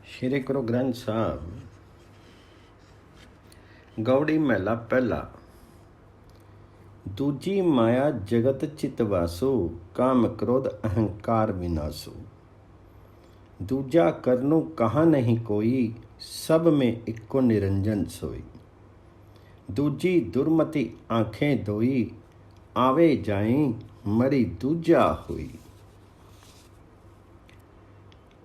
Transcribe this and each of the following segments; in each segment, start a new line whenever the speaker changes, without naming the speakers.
श्री गुरु ग्रंथ साहब गौड़ी महला पहला। दूजी माया जगत चित वासु, काम क्रोध अहंकार विनाशु। दूजा करनु कहाँ नहीं कोई, सब में इक्को निरंजन सोई। दूजी दुर्मति आँखें दोई, आवे जाई मरी दूजा हुई।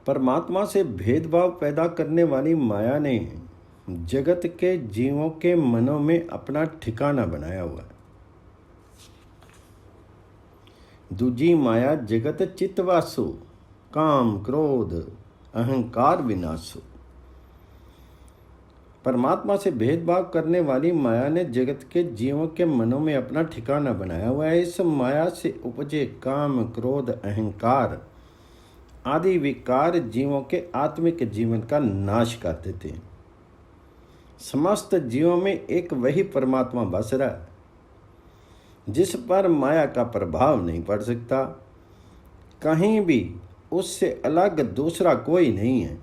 परमात्मा से भेदभाव पैदा करने वाली माया ने जगत के जीवों के मनों में अपना ठिकाना बनाया हुआ है। दूजी माया जगत चित्तवासु, काम क्रोध अहंकार विनाशु। परमात्मा से भेदभाव करने वाली माया ने जगत के जीवों के मनों में अपना ठिकाना बनाया हुआ है। इस माया से उपजे काम क्रोध अहंकार आदि विकार जीवों के आत्मिक जीवन का नाश कर देते हैं। समस्त जीवों में एक वही परमात्मा बस रहा है, जिस पर माया का प्रभाव नहीं पड़ सकता। कहीं भी उससे अलग दूसरा कोई नहीं है।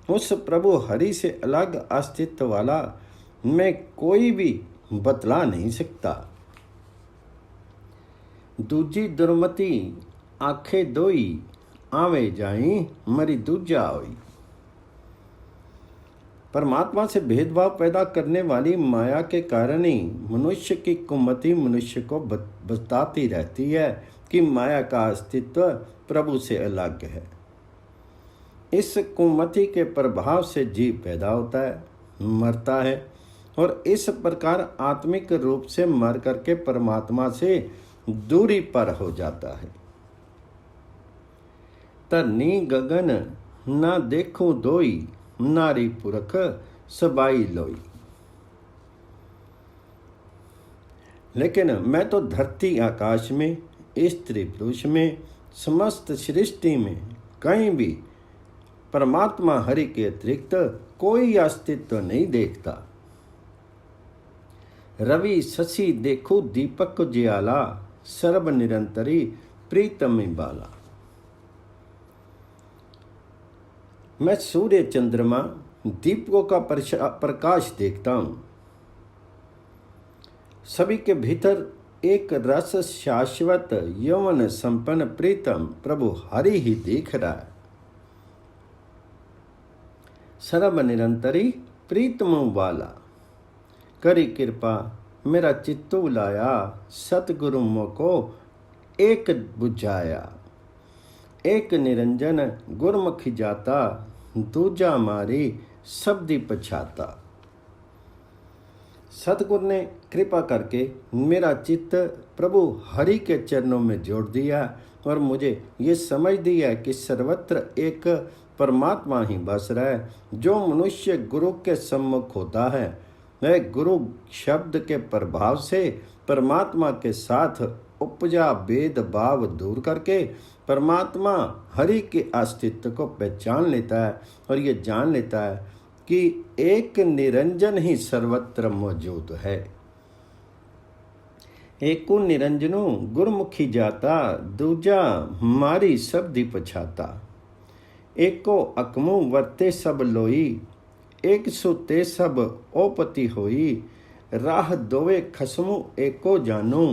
उस प्रभु हरि से अलग अस्तित्व वाला मैं कोई भी बतला नहीं सकता। दूजी दुर्मति आंखें दोई, आवे जाई मरी दूजा होई। परमात्मा से भेदभाव पैदा करने वाली माया के कारण ही मनुष्य की कुमति मनुष्य को बताती रहती है कि माया का अस्तित्व प्रभु से अलग है। इस कुमति के प्रभाव से जीव पैदा होता है, मरता है और इस प्रकार आत्मिक रूप से मर करके परमात्मा से दूरी पर हो जाता है। धरनी गगन ना देखूं दोई, नारी पुरख सबाई लोई। लेकिन मैं तो धरती आकाश में, स्त्री पुरुष में, समस्त सृष्टि में कहीं भी परमात्मा हरि के अतिरिक्त कोई अस्तित्व नहीं देखता। रवि शशि देखो दीपक ज्याला, सर्व निरंतरी प्रीतमी बाला। मैं सूर्य चंद्रमा दीपकों का प्रकाश देखता हूँ। सभी के भीतर एक रस शाश्वत यौवन संपन्न प्रीतम प्रभु हरि ही दिख रहा है। सर्व निरंतरी प्रीतम वाला, करी कृपा मेरा चित्तू लाया, सतगुरु मोको एक बुझाया। एक निरंजन गुरमुखी जाता, दूजा मारी शब्दी पछाता। सतगुरु ने कृपा करके मेरा चित्त प्रभु हरि के चरणों में जोड़ दिया और मुझे ये समझ दिया कि सर्वत्र एक परमात्मा ही बस रहा है। जो मनुष्य गुरु के सम्मुख होता है वह गुरु शब्द के प्रभाव से परमात्मा के साथ उपजा भेदभाव दूर करके परमात्मा हरि के अस्तित्व को पहचान लेता है और ये जान लेता है कि एक निरंजन ही सर्वत्र मौजूद है। एको निरंजनो गुरमुखी जाता, दूजा मारी शब्दी पछाता। एको अकमु वर्ते सब लोई, एक सुते सब ओपति होई। राह दोवे खसमु एको जानू,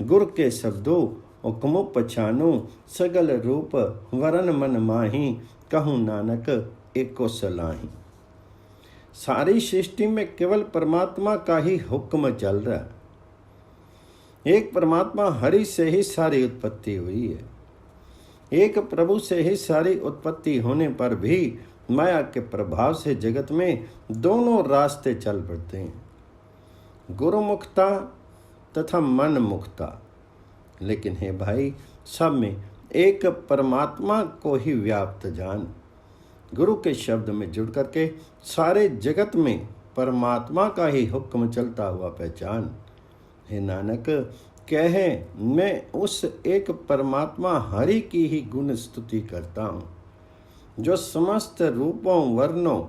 गुर के शब्दों हुक्मो पछानो। सगल रूप वरन मन माही, कहूँ नानक एको सलाही। सारी सृष्टि में केवल परमात्मा का ही हुक्म चल रहा है। एक परमात्मा हरि से ही सारी उत्पत्ति हुई है। एक प्रभु से ही सारी उत्पत्ति होने पर भी माया के प्रभाव से जगत में दोनों रास्ते चल पड़ते हैं, गुरुमुखता तथा मन मुक्ता। लेकिन हे भाई, सब में एक परमात्मा को ही व्याप्त जान। गुरु के शब्द में जुड़ करके सारे जगत में परमात्मा का ही हुक्म चलता हुआ पहचान। हे नानक, कहे मैं उस एक परमात्मा हरि की ही गुण स्तुति करता हूँ, जो समस्त रूपों वर्णों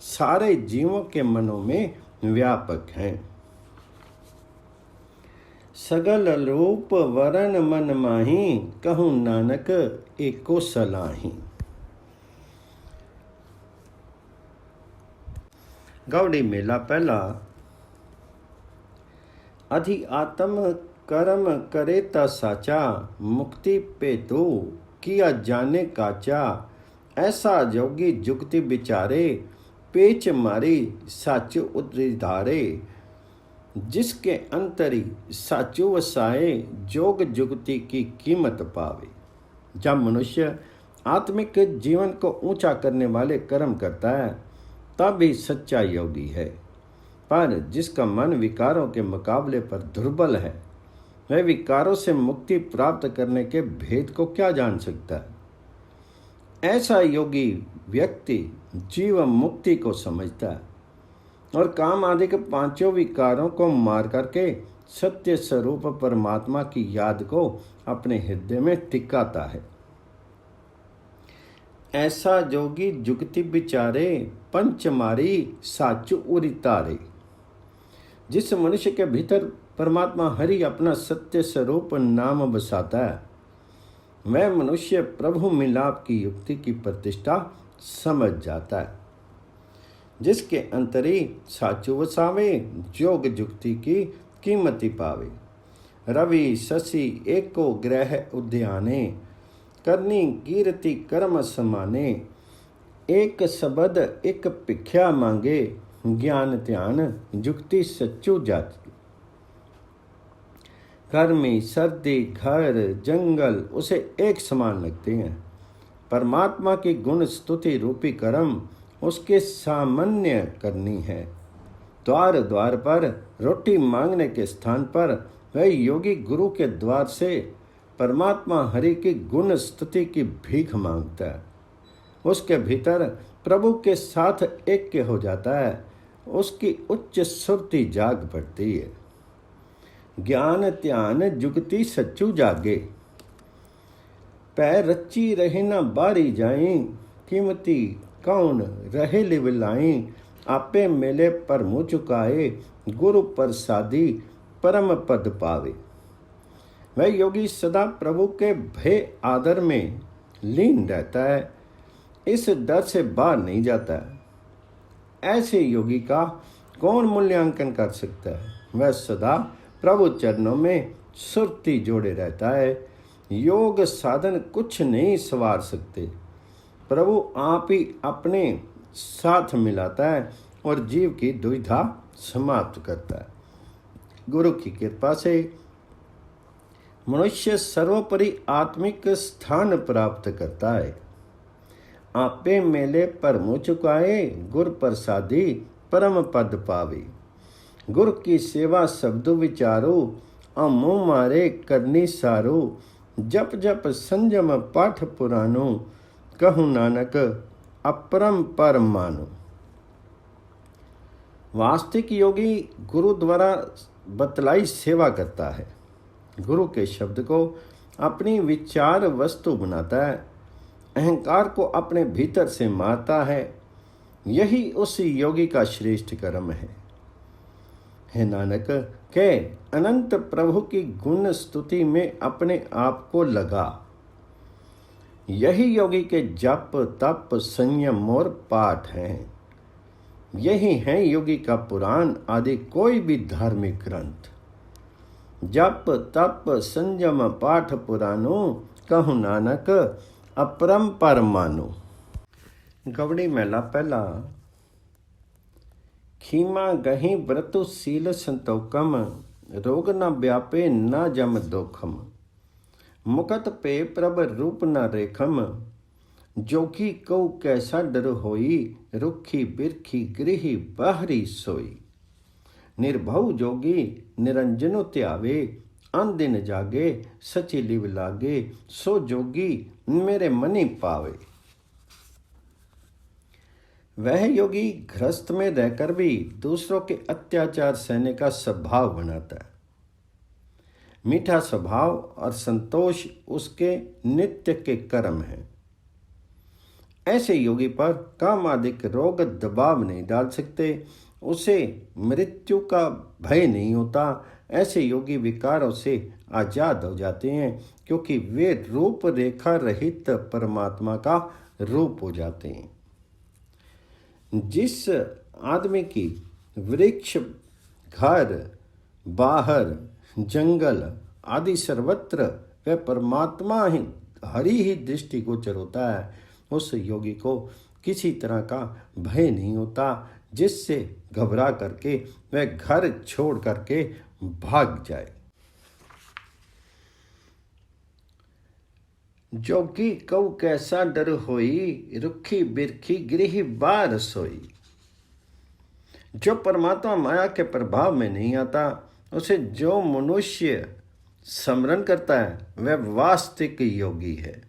सारे जीवों के मनों में व्यापक हैं। सगल रूप वरण मन माही, कहूँ नानक एको सलाही। गौड़ी मेला पहला। अधि आत्म कर्म करे ता साचा, मुक्ति पे तो किया जाने काचा। ऐसा जोगी जुगति बिचारे, पेच मारी साचु उधारे। जिसके अंतरी साचु वसाए, जोग जुगति की कीमत पावे। जब मनुष्य आत्मिक जीवन को ऊंचा करने वाले कर्म करता है तब भी सच्चा योगी है। पर जिसका मन विकारों के मुकाबले पर दुर्बल है, वह विकारों से मुक्ति प्राप्त करने के भेद को क्या जान सकता है। ऐसा योगी व्यक्ति जीवन मुक्ति को समझता है और काम आदि के पांचों विकारों को मार करके सत्य स्वरूप परमात्मा की याद को अपने हृदय में टिकाता है। ऐसा जोगी जुगति बिचारे, पंच मारी साचु उरितारे। जिस मनुष्य के भीतर परमात्मा हरि अपना सत्य स्वरूप नाम बसाता है, वह मनुष्य प्रभु मिलाप की युक्ति की प्रतिष्ठा समझ जाता है। जिसके अंतरी साचु वसावे, जोग जुगति की कीमति पावे। रवि शशि एको ग्रह उद्याने, करनी कीर्ति कर्म समाने। एक शब्द एक भिख्या मांगे, ज्ञान ध्यान जुक्ति सच्चू जाति। गर्मी सर्दी घर जंगल उसे एक समान लगते हैं। परमात्मा की गुण स्तुति रूपी कर्म उसके सामान्य करनी है। द्वार द्वार पर रोटी मांगने के स्थान पर वह योगी गुरु के द्वार से परमात्मा हरि की गुण स्तुति की भीख मांगता है। उसके भीतर प्रभु के साथ ऐक्य हो जाता है, उसकी उच्च सुरति जाग पड़ती है। ज्ञान ध्यान जुगति सच्चू जागे, पैर रची रहे न बारी जाई। कीमती कौन रहे लिवलाई, आपे मेले पर मुँह चुकाए। गुरु प्रसादी परम पद पावे। वह योगी सदा प्रभु के भय आदर में लीन रहता है, इस डर से बाहर नहीं जाता है। ऐसे योगी का कौन मूल्यांकन कर सकता है। वह सदा प्रभु चरणों में सुरती जोड़े रहता है। योग साधन कुछ नहीं संवार सकते। प्रभु आप ही अपने साथ मिलाता है और जीव की दुविधा समाप्त करता है। गुरु की कृपा से मनुष्य सर्वोपरि आत्मिक स्थान प्राप्त करता है। आपे मेले पर मुँह चुकाए, गुर प्रसादी परम पद पावे। गुर की सेवा शब्दों विचारो, मुँह मारे करनी सारो। जप जप संयम पाठ पुरानो, कहूँ नानक अपरम परम मानो। वास्तविक योगी गुरु द्वारा बतलाई सेवा करता है। गुरु के शब्द को अपनी विचार वस्तु बनाता है, अहंकार को अपने भीतर से मारता है। यही उस योगी का श्रेष्ठ कर्म है नानक, के अनंत प्रभु की गुण स्तुति में अपने आप को लगा। यही योगी के जप तप संयम और पाठ हैं। यही है योगी का पुराण आदि कोई भी धार्मिक ग्रंथ। जप तप संयम पाठ पुरानो, कहूँ नानक अपरंपर मानो। गवड़ी मेला पहला। खीमा गही व्रतु सील संतोकम, रोग न व्यापे न जम दोखम। मुकत पे प्रभ रूप न रेखम, जोगी कौ कैसा डर होई। रुखी बिरखी गृही बाहरी सोई। निर्भव जोगी निरंजनो त्यावे, अन दिन जागे सची लिव लागे। सो जोगी मेरे मनी पावे। वह योगी गृहस्थ में रहकर भी दूसरों के अत्याचार सहने का स्वभाव बनाता है। मीठा स्वभाव और संतोष उसके नित्य के कर्म हैं। ऐसे योगी पर कामादिक रोग दबाव नहीं डाल सकते, उसे मृत्यु का भय नहीं होता। ऐसे योगी विकारों से आजाद हो जाते हैं, क्योंकि वे रूप रेखा रहित परमात्मा का रूप हो जाते हैं। जिस आदमी की वृक्ष, घर, बाहर, जंगल आदि सर्वत्र वह परमात्मा ही हरि ही दृष्टिगोचर होता है, उस योगी को किसी तरह का भय नहीं होता, जिससे घबरा करके वह घर छोड़ करके भाग जाए। जोगी कऊ कैसा डर होई, रुखी बिरखी गृह बार सोई। जो परमात्मा माया के प्रभाव में नहीं आता, उसे जो मनुष्य स्मरण करता है वह वास्तविक योगी है।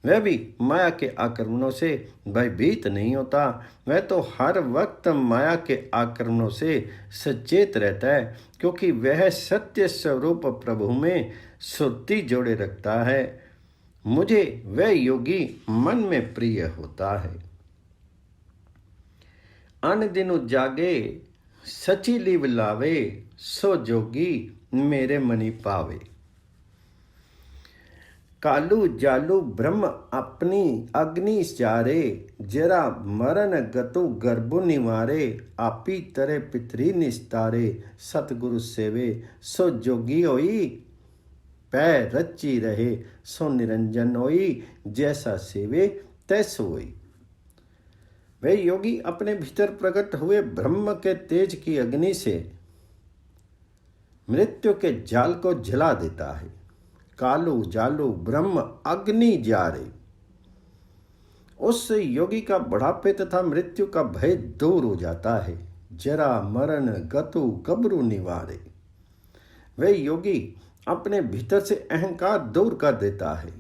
वह भी माया के आक्रमणों से भयभीत नहीं होता, वह तो हर वक्त माया के आक्रमणों से सचेत रहता है, क्योंकि वह सत्य स्वरूप प्रभु में सुरती जोड़े रखता है। मुझे वह योगी मन में प्रिय होता है। अन दिनु जागे सची लीव लावे, सो जोगी मेरे मनि पावे। कालू जालू ब्रह्म अपनी अग्नि चारे, जरा मरण गतु गर्भु निवारे। आपी तरे पितरी निस्तारे, सतगुरु सेवे सो जोगी होई। पै रची रहे सो निरंजन होई, जैसा सेवे तैसो होई। वह योगी अपने भीतर प्रकट हुए ब्रह्म के तेज की अग्नि से मृत्यु के जाल को जला देता है। कालू जालू ब्रह्म अग्नि जारे। उस योगी का बुढ़ापे तथा मृत्यु का भय दूर हो जाता है। जरा मरण गतु गबरू निवारे। वह योगी अपने भीतर से अहंकार दूर कर देता है।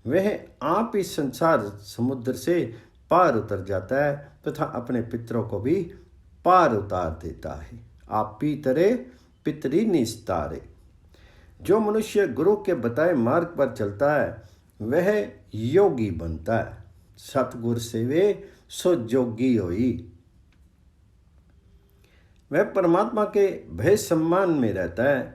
वह आप इस संसार समुद्र से पार उतर जाता है तथा अपने पितरों को भी पार उतार देता है। आप पीतरे पितरी निस्तारे। जो मनुष्य गुरु के बताए मार्ग पर चलता है वह योगी बनता है। सतगुर सेवे सो जोगी होई। वह परमात्मा के भय सम्मान में रहता है।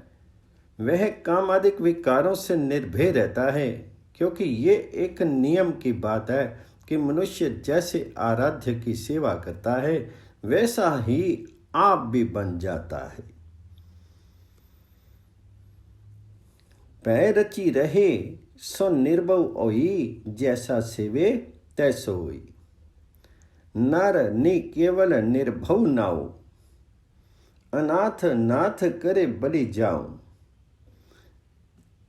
वह कामादिक विकारों से निर्भय रहता है, क्योंकि ये एक नियम की बात है कि मनुष्य जैसे आराध्य की सेवा करता है वैसा ही आप भी बन जाता है। पै रची रहे सो निर्भव होई, जैसा सेवे तैसो होई। नर नि केवल निर्भव नाओ, अनाथ नाथ करे बलि जाऊं।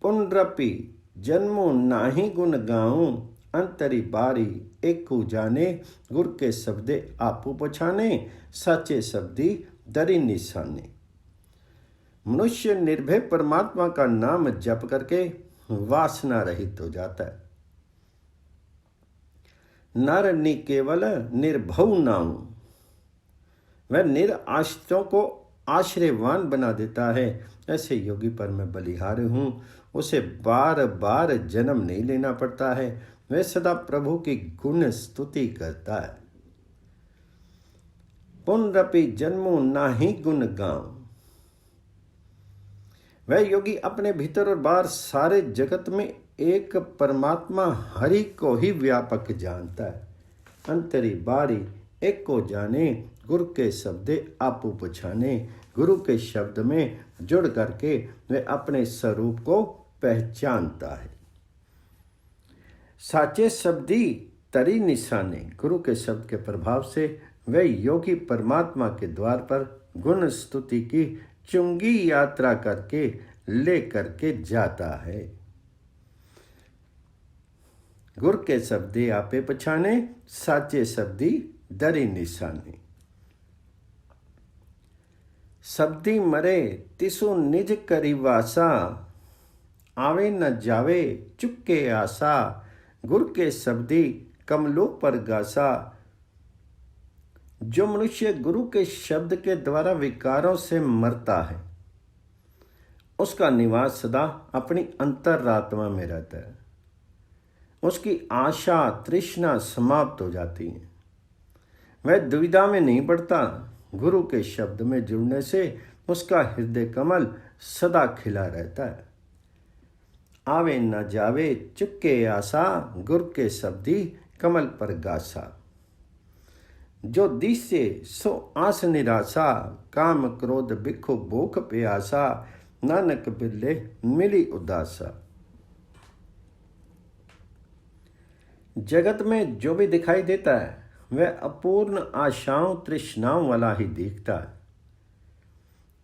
पुनरपि जन्मो नाही गुण गाऊं, अंतरी बारी एकू जाने। गुर के शब्दे आपू पछाने, साचे शब्दी दरी निशाने। मनुष्य निर्भय परमात्मा का नाम जप करके वासना रहित हो जाता है। नर नि केवल निर्भव नाऊं। वह निराश्रितों को आश्रयवान बना देता है। ऐसे योगी पर मैं बलिहारी हूँ, उसे बार बार जन्म नहीं लेना पड़ता है। वह सदा प्रभु की गुण स्तुति करता है। पुनरपि जन्मो नाही गुण गाऊं। वह योगी अपने भीतर और बाहर सारे जगत में एक परमात्मा हरि को ही व्यापक जानता है। अंतरी बारी एक को जाने, गुरु के शब्दे आपू पछाने। गुरु के शब्द में जुड़ करके वह अपने स्वरूप को पहचानता है। साचे शब्दी तरी निशाने। गुरु के शब्द के प्रभाव से वह योगी परमात्मा के द्वार पर गुण स्तुति की चुंगी यात्रा करके ले करके जाता है। गुर के शब्दे आपे पछाने, साचे शब्दी दरी निशाने। शब्दी मरे तिसु निज करी वासा, आवे न जावे चुपके आसा। गुर के शब्दी कमलों पर गासा। जो मनुष्य गुरु के शब्द के द्वारा विकारों से मरता है उसका निवास सदा अपनी अंतरात्मा में रहता है। उसकी आशा तृष्णा समाप्त हो जाती है। वह दुविधा में नहीं पड़ता। गुरु के शब्द में जुड़ने से उसका हृदय कमल सदा खिला रहता है। आवे न जावे चुपके आसा, गुर के शब्दी कमल पर गासा। जो दिसे सो आस निराशा, काम क्रोध बिखो भूख प्यासा, नानक बिरले मिली उदासा। जगत में जो भी दिखाई देता है वह अपूर्ण आशाओं तृष्णाओं वाला ही दिखता है।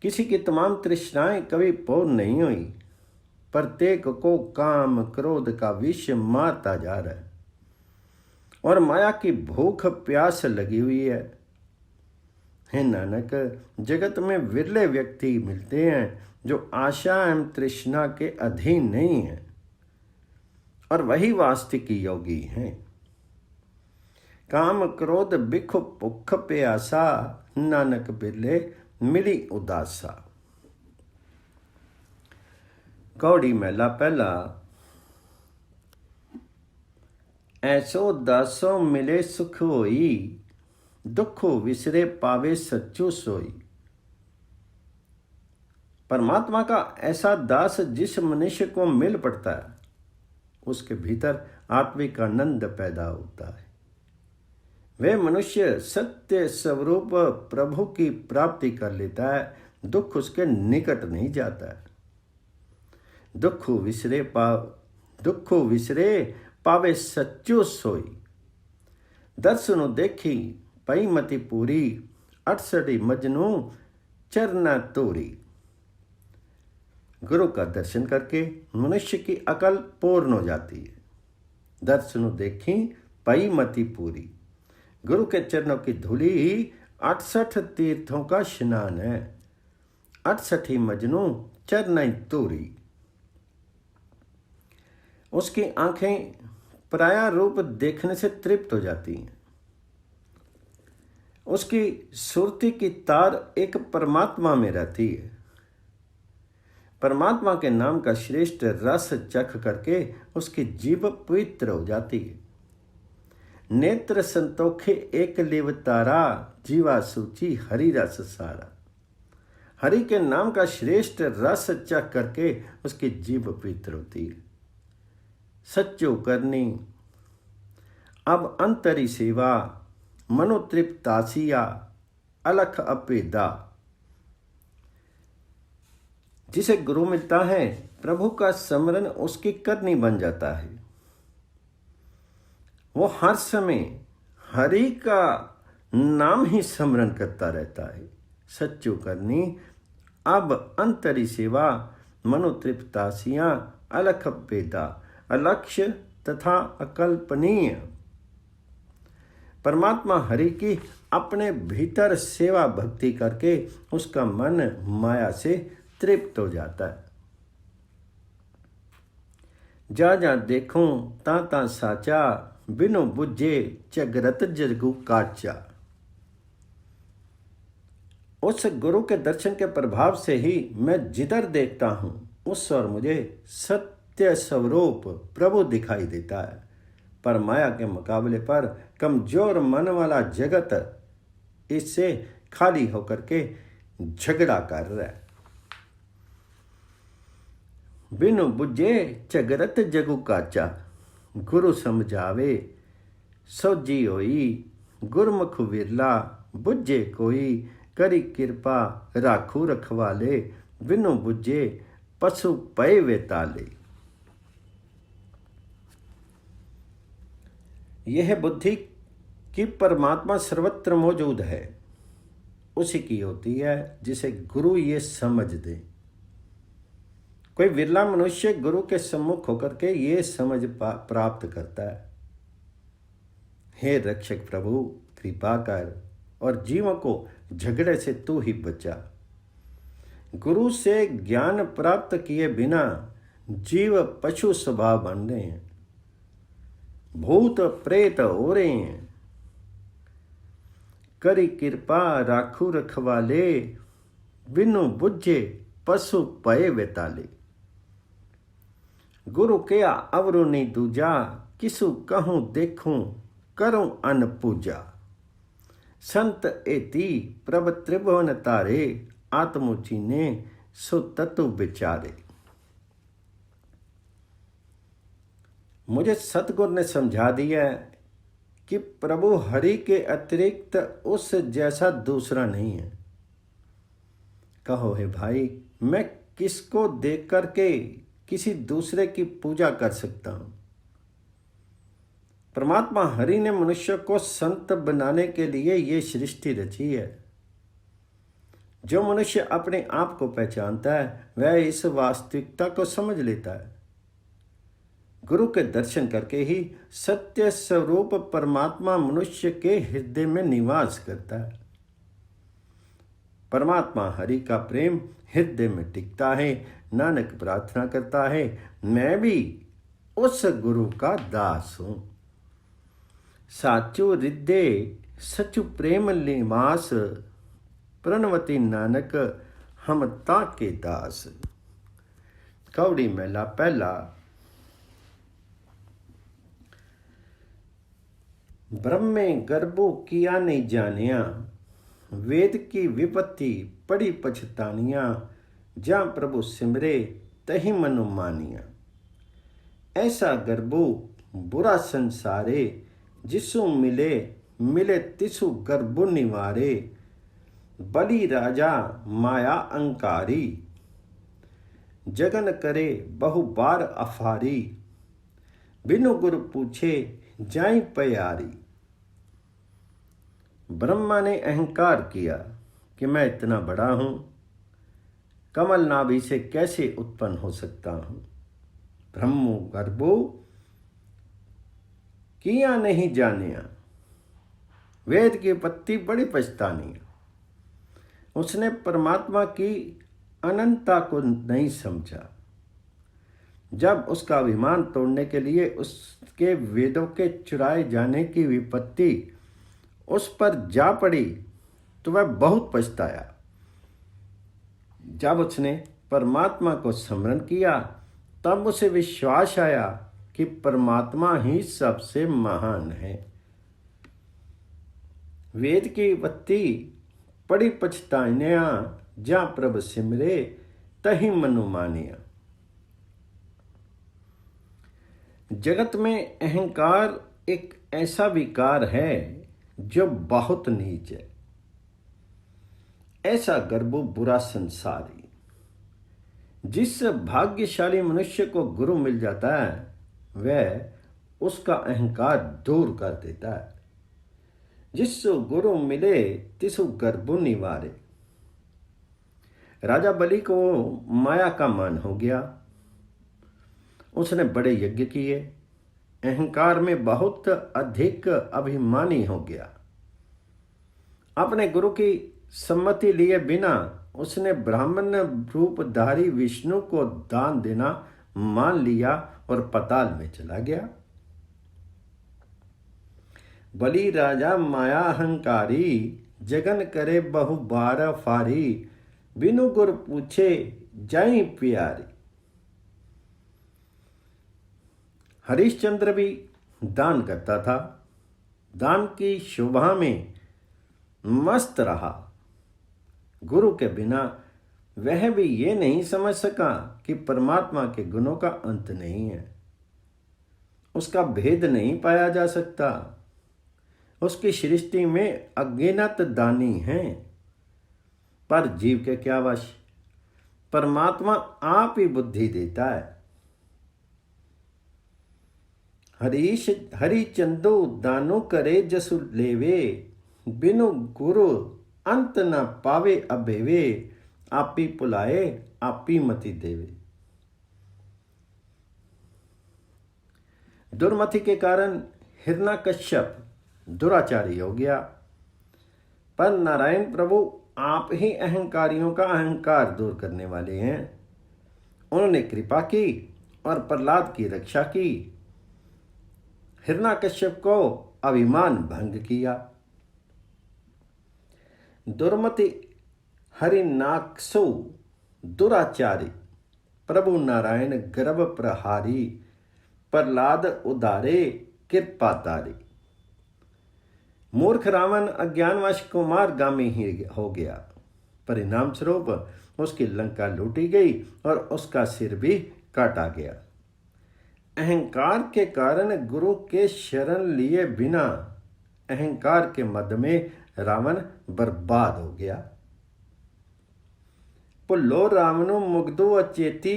किसी की तमाम तृष्णाएं कभी पूर्ण नहीं हुई। प्रत्येक को काम क्रोध का विष मारता जा रहा है और माया की भूख प्यास लगी हुई है। हे नानक, जगत में विरले व्यक्ति मिलते हैं जो आशा एवं तृष्णा के अधीन नहीं है, और वही वास्तविक योगी हैं। काम क्रोध बिख भुख प्यासा, नानक बिरले मिली उदासा। कौड़ी महला पहला। ऐसो दासो मिले सुख होई, दुखो विसरे पावे सच्चो सोई। परमात्मा का ऐसा दास जिस मनुष्य को मिल पड़ता है उसके भीतर आत्मिक आनंद पैदा होता है। वह मनुष्य सत्य स्वरूप प्रभु की प्राप्ति कर लेता है, दुख उसके निकट नहीं जाता है। दुखो विसरे पावे सच्चो सोई। दर्शनो देखी पई मति पूरी, 68 मजनू चरना तोरी। गुरु का दर्शन करके मनुष्य की अकल पूर्ण हो जाती है। दर्शनो देखी पई मति पूरी। गुरु के चरणों की धूली ही 68 तीर्थों का स्नान है। 68 मजनू चरना तोरी। उसकी आंखें पराया रूप देखने से तृप्त हो जाती हैं। उसकी सुरती की तार एक परमात्मा में रहती है। परमात्मा के नाम का श्रेष्ठ रस चख करके उसकी जीभ पवित्र हो जाती है। नेत्र संतोखे एक लिव तारा, जीवा सूची हरि रस सारा। हरि के नाम का श्रेष्ठ रस चख करके उसकी जीभ पवित्र होती है। सच्चो करनी अब अंतरी सेवा, मनोतृप्तासिया अलख अपेदा। जिसे गुरु मिलता है प्रभु का स्मरण उसकी करनी बन जाता है। वो हर समय हरि का नाम ही स्मरण करता रहता है। सच्चो करनी अब अंतरी सेवा, मनोतृप्तासिया अलख अपेदा। अलक्ष्य तथा अकल्पनीय परमात्मा हरि की अपने भीतर सेवा भक्ति करके उसका मन माया से तृप्त हो जाता है। जा जा देखूं ता ता साचा, बिनु बुझे चगरत जगु काचा। उस गुरु के दर्शन के प्रभाव से ही मैं जिधर देखता हूं उस और मुझे सत्य स्वरूप प्रभु दिखाई देता है। पर माया के मुकाबले पर कमजोर मन वाला जगत इससे खाली होकर के झगड़ा कर रहा है। बिनु बुझे चगरत जगु काचा, गुरु समझावे सोजी होई। गुरमुख विरला बुझे कोई, करी कृपा राखू रखवाले। बिनु बुझे पशु पए वेताले। यह बुद्धि कि परमात्मा सर्वत्र मौजूद है उसी की होती है जिसे गुरु ये समझ दे। कोई विरला मनुष्य गुरु के सम्मुख होकर के ये समझ प्राप्त करता है। हे रक्षक प्रभु, कृपा कर और जीवों को झगड़े से तू ही बचा। गुरु से ज्ञान प्राप्त किए बिना जीव पशु स्वभाव बन रहे हैं, भूत प्रेत हो रहे हैं। करी कृपा राखू रखवाले, बिनु बुझे पशु पए वेताले। गुरु क्या अवरु नहीं दूजा, किसु कहूं देखूं करूं अन पूजा। संत एति प्रभ त्रिभुवन तारे, आत्मुची ने सो तत्व विचारे। मुझे सतगुरु ने समझा दिया कि प्रभु हरि के अतिरिक्त उस जैसा दूसरा नहीं है। कहो हे भाई, मैं किसको देख करके किसी दूसरे की पूजा कर सकता हूं? परमात्मा हरि ने मनुष्य को संत बनाने के लिए ये सृष्टि रची है। जो मनुष्य अपने आप को पहचानता है वह इस वास्तविकता को समझ लेता है। गुरु के दर्शन करके ही सत्य स्वरूप परमात्मा मनुष्य के हृदय में निवास करता है। परमात्मा हरि का प्रेम हृदय में टिकता है। नानक प्रार्थना करता है, मैं भी उस गुरु का दास हूं। साचो हृदय सचु प्रेम निवास, प्रणवती नानक हम ताके दास। कौड़ी महला पहला। ब्रह्मे गर्भो किया नहीं जानिया, वेद की विपत्ति पड़ी पछतानिया, जहाँ प्रभु सिमरे तही मनु मानिया। ऐसा गर्भो बुरा संसारे, जिसु मिले मिले तिसु गर्भो निवारे। बलि राजा माया अंकारी, जगन करे बहु बार अफारी। बिनु गुरु पूछे जाई प्यारी। ब्रह्मा ने अहंकार किया कि मैं इतना बड़ा हूं, कमल नाभि से कैसे उत्पन्न हो सकता हूं। ब्रह्मो गर्भो किया नहीं जानिया, वेद की पत्ती बड़ी पछतानी। उसने परमात्मा की अनंतता को नहीं समझा। जब उसका अभिमान तोड़ने के लिए उसके वेदों के चुराए जाने की विपत्ति उस पर जा पड़ी तो वह बहुत पछताया। जब उसने परमात्मा को स्मरण किया तब उसे विश्वास आया कि परमात्मा ही सबसे महान है। वेद की विपत्ति पड़ी पछतानिया, जहाँ प्रभु सिमरे तही मनु मानिया। जगत में अहंकार एक ऐसा विकार है जो बहुत नीच है। ऐसा गर्भो बुरा संसारी। जिस भाग्यशाली मनुष्य को गुरु मिल जाता है वह उसका अहंकार दूर कर देता है। जिसको गुरु मिले तिसु गर्भो निवारे। राजा बलि को माया का मान हो गया। उसने बड़े यज्ञ किए, अहंकार में बहुत अधिक अभिमानी हो गया। अपने गुरु की सम्मति लिए बिना उसने ब्राह्मण रूपधारी विष्णु को दान देना मान लिया और पाताल में चला गया। बलि राजा माया अहंकारी, जगन करे बहु बार फारी। बिनु गुर पूछे जाई प्यारी। हरिश्चंद्र भी दान करता था। दान की शोभा में मस्त रहा। गुरु के बिना वह भी ये नहीं समझ सका कि परमात्मा के गुणों का अंत नहीं है। उसका भेद नहीं पाया जा सकता। उसकी सृष्टि में अज्ञात दानी हैं, पर जीव के क्या वश। परमात्मा आप ही बुद्धि देता है। हरिचंदो दानो करे जसु लेवे। बिनु गुरु अंत न पावे अबेवे। आपी पुलाए आपी मति देवे। दुर्मति के कारण हिरण्यकश्यप दुराचारी हो गया, पर नारायण प्रभु आप ही अहंकारियों का अहंकार दूर करने वाले हैं। उन्होंने कृपा की और प्रहलाद की रक्षा की। हिरण्यकश्यप को अभिमान भंग किया। दुर्मति हरिनाक्षो दुराचारी। प्रभु नारायण गर्भ प्रहारी। प्रहलाद उदारे कृपातारी। मूर्ख रावण अज्ञानवश कुमारगामी ही हो गया। परिणाम स्वरूप उसकी लंका लूटी गई और उसका सिर भी काटा गया। अहंकार के कारण गुरु के शरण लिए बिना अहंकार के मद में रावण बर्बाद हो गया। भुल्लो रावणु मुगदो अचेती,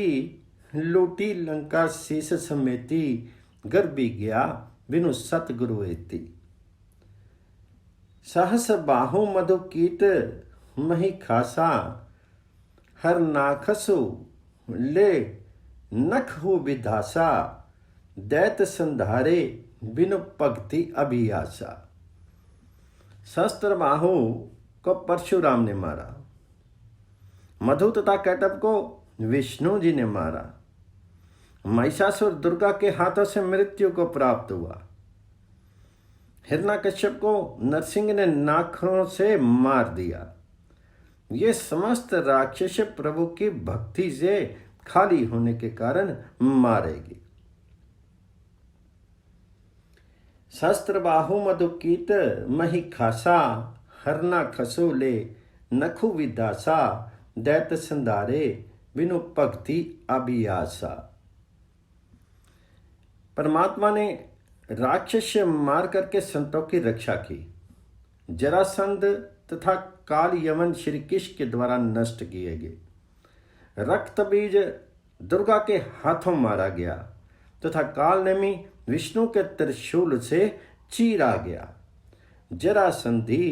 लूटी लंका शीस समेती, गर्भी गया बिनु सतगुरु एती। सहस बाहु मधु कीट मही खासा, हर नाखसु ले नखहु विधासा, दैत संधारे बिनु भक्ति अभियासा। शस्त्र बाहु को परशुराम ने मारा, मधु तथा कैटभ को विष्णु जी ने मारा, महिषासुर दुर्गा के हाथों से मृत्यु को प्राप्त हुआ, हिरण्यकश्यप को नरसिंह ने नाखों से मार दिया। ये समस्त राक्षस प्रभु की भक्ति से खाली होने के कारण मारेगी। शस्त्र बाहु मधु कीट मही खासा, हरना खसोले नखु विदासा, दैत संधारे बिनु भक्ति अभियासा। परमात्मा ने राक्षस मार करके संतों की रक्षा की। जरासंध तथा काल यमन श्री कृष्ण के द्वारा नष्ट किए गए। रक्त बीज दुर्गा के हाथों मारा गया तथा काल नेमी विष्णु के त्रिशूल से चीरा गया। जरासंधि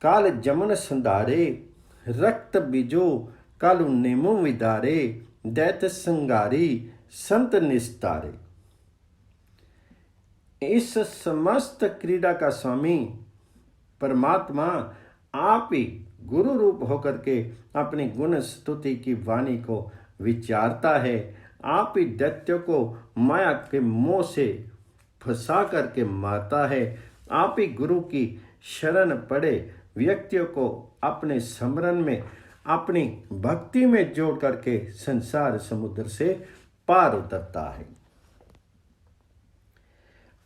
काल जमुन संधारे, रक्त बीजो कालु नेमो विदारे, दैत संगारी संत निस्तारे। इस समस्त क्रीड़ा का स्वामी परमात्मा आप ही गुरु रूप होकर के अपनी गुण स्तुति की वाणी को विचारता है। आप ही दैत्यों को माया के मोह से फंसा करके मारता है। आप ही गुरु की शरण पड़े व्यक्तियों को अपने स्मरण में, अपनी भक्ति में जोड़ करके संसार समुद्र से पार उतरता है।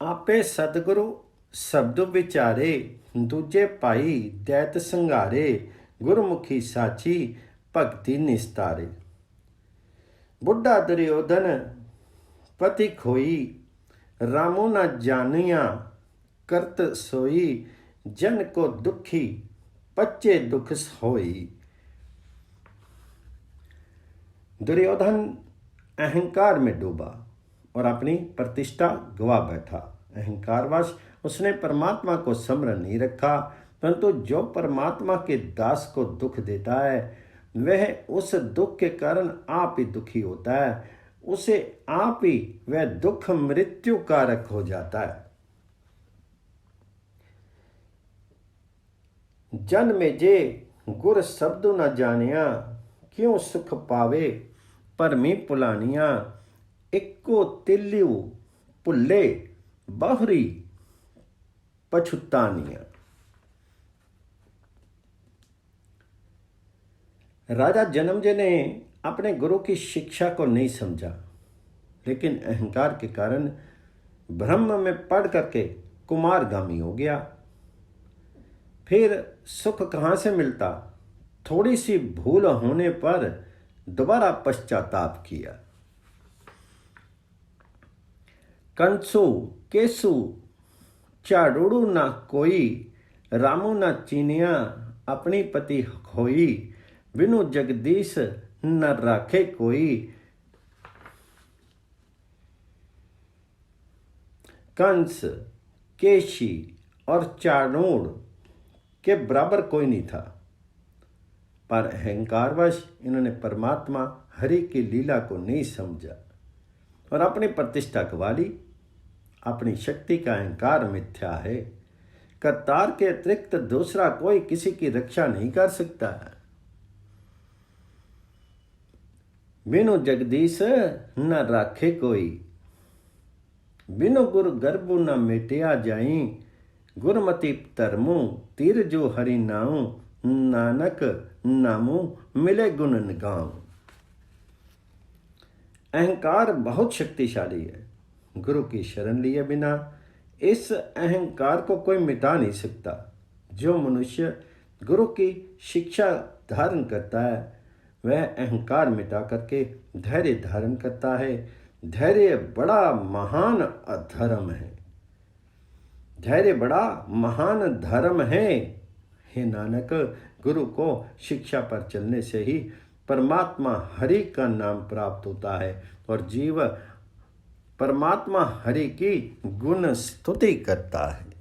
आपे सतगुरु शब्द विचारे, दूजे पाई दैत संगारे, गुरमुखी साची भक्ति निस्तारे। बुढ़ा दुर्योधन पति खोई, रामो न जानिया करत सोई, जन को दुखी पच्चे दुख होई। दुर्योधन अहंकार में डूबा और अपनी प्रतिष्ठा गवा बैठा। अहंकारवश उसने परमात्मा को स्मरण नहीं रखा, परंतु जो परमात्मा के दास को दुख देता है वह उस दुख के कारण आप ही दुखी होता है। उसे आप ही वह दुख मृत्यु कारक हो जाता है। जन में जे गुर शब्द न जानिया, क्यों सुख पावे परमी पुलानिया, इक्को तिल्यू पुल्ले बहुरी पछुतानिया। राजा जन्मजय ने अपने गुरु की शिक्षा को नहीं समझा, लेकिन अहंकार के कारण ब्रह्म में पढ़ करके कुमारगामी हो गया। फिर सुख कहाँ से मिलता? थोड़ी सी भूल होने पर दोबारा पश्चाताप किया। कंसु केसु चाड़ुड़ू ना कोई, रामू ना चीनिया अपनी पति खोई, बिनु जगदीश न राखे कोई। कंस, केशी और चाणूर के बराबर कोई नहीं था, पर अहंकारवश इन्होंने परमात्मा हरि की लीला को नहीं समझा और अपनी प्रतिष्ठा गवा ली। अपनी शक्ति का अहंकार मिथ्या है। करतार के अतिरिक्त दूसरा कोई किसी की रक्षा नहीं कर सकता है। बिनु जगदीश न राखे कोई, बिनु गुरु गर्भु न मिटिया जाई, गुरमति धर्मु तीर जो हरि नाऊ, नानक नामू मिले गुण गाऊं। अहंकार बहुत शक्तिशाली है। गुरु की शरण लिए बिना इस अहंकार को कोई मिटा नहीं सकता। जो मनुष्य गुरु की शिक्षा धारण करता है वह अहंकार मिटा करके धैर्य धारण करता है। धैर्य बड़ा महान अधर्म है। धैर्य बड़ा महान धर्म है। हे नानक, गुरु को शिक्षा पर चलने से ही परमात्मा हरि का नाम प्राप्त होता है और जीव परमात्मा हरि की गुण स्तुति करता है।